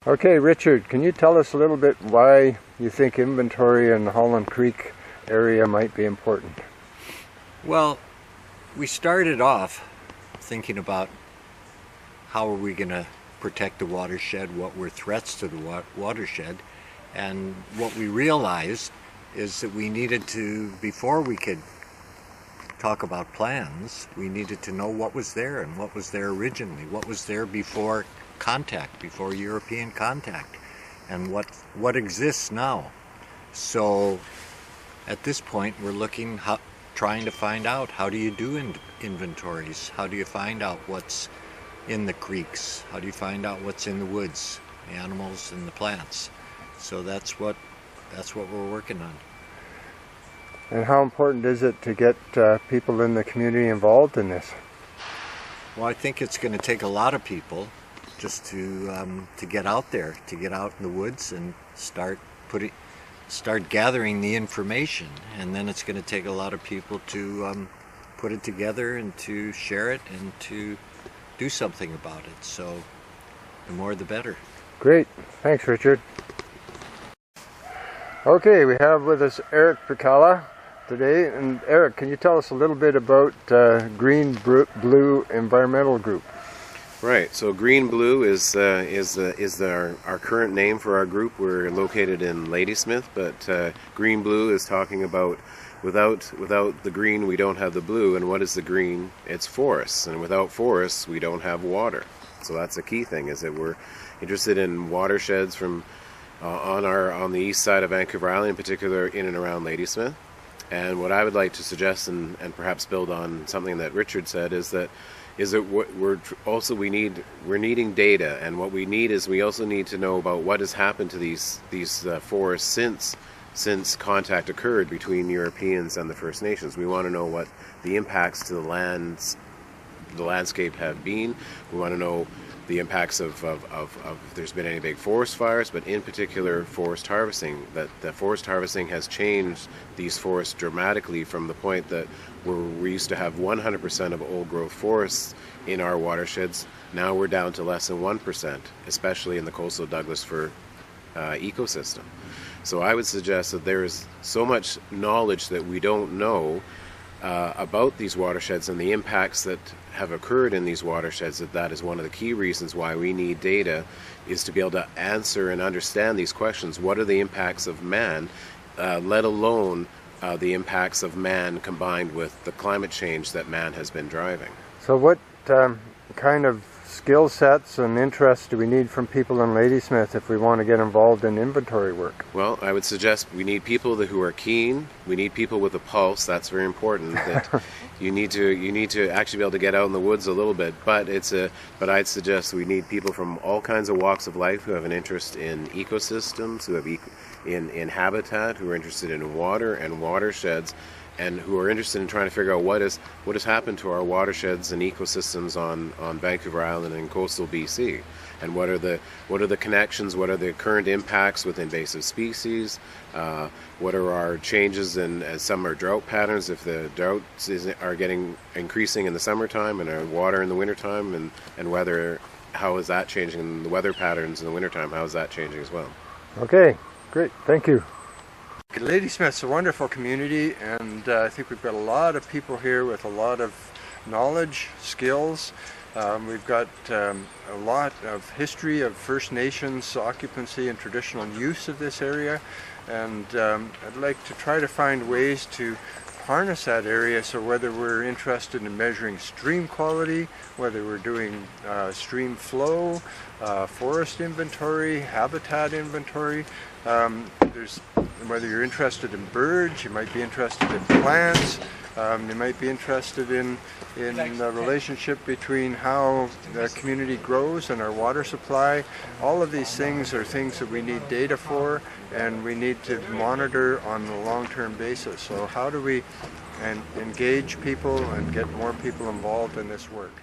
Okay, Richard, can you tell us a little bit why you think inventory in the Holland Creek area might be important? Well, we started off thinking about how are we going to protect the watershed, what were threats to the watershed, and what we realized is that we needed to, before we could talk about plans, we needed to know what was there and what was there originally, what was there before contact, before European contact, and what exists now. So at this point we're looking, trying to find out, how do you do inventories? How do you find out what's in the creeks? How do you find out what's in the woods, the animals and the plants? So that's what we're working on. And how important is it to get people in the community involved in this? Well, I think it's going to take a lot of people just to get out there, to get out in the woods and start gathering the information. And then it's going to take a lot of people to put it together and to share it and to do something about it. So the more the better. Great. Thanks, Richard. Okay, we have with us Eric Picala today. And Eric, can you tell us a little bit about GreenBlue Environmental Group? Right, so GreenBlue is our current name for our group. We're located in Ladysmith, but GreenBlue is talking about without the green we don't have the blue. And what is the green? It's forests, and without forests we don't have water. So that's the key thing, is that we're interested in watersheds from on the east side of Vancouver Island, in particular in and around Ladysmith. And what I would like to suggest, and perhaps build on something that Richard said, is that we're needing data, and what we need is we also need to know about what has happened to these forests since contact occurred between Europeans and the First Nations. We want to know what the impacts to the landscape have been. We want to know the impacts of if there's been any big forest fires, but in particular forest harvesting. That the forest harvesting has changed these forests dramatically from the point that we used to have 100% of old growth forests in our watersheds. Now we're down to less than 1%, especially in the coastal Douglas fir ecosystem. So I would suggest that there is so much knowledge that we don't know about these watersheds and the impacts that have occurred in these watersheds, that is one of the key reasons why we need data, is to be able to answer and understand these questions. What are the impacts of man, let alone the impacts of man combined with the climate change that man has been driving. So what kind of skill sets and interests do we need from people in Ladysmith if we want to get involved in inventory work? Well, I would suggest we need people who are keen. We need people with a pulse. That's very important. That you need to actually be able to get out in the woods a little bit. But I'd suggest we need people from all kinds of walks of life who have an interest in ecosystems, who have in habitat, who are interested in water and watersheds, and who are interested in trying to figure out what has happened to our watersheds and ecosystems on Vancouver Island and coastal BC, and what are the connections, what are the current impacts with invasive species, what are our changes in, as some are drought patterns, if the droughts are increasing in the summertime and our water in the wintertime, and weather, how is that changing, and the weather patterns in the wintertime, how is that changing as well. Okay, great, thank you. Ladysmith's a wonderful community, and I think we've got a lot of people here with a lot of knowledge, skills. We've got a lot of history of First Nations occupancy and traditional use of this area, and I'd like to try to find ways to harness that area. So whether we're interested in measuring stream quality, whether we're doing stream flow, forest inventory, habitat inventory, whether you're interested in birds, you might be interested in plants, you might be interested in the relationship between how the community grows and our water supply. All of these things are things that we need data for, and we need to monitor on a long-term basis. So how do we engage people and get more people involved in this work?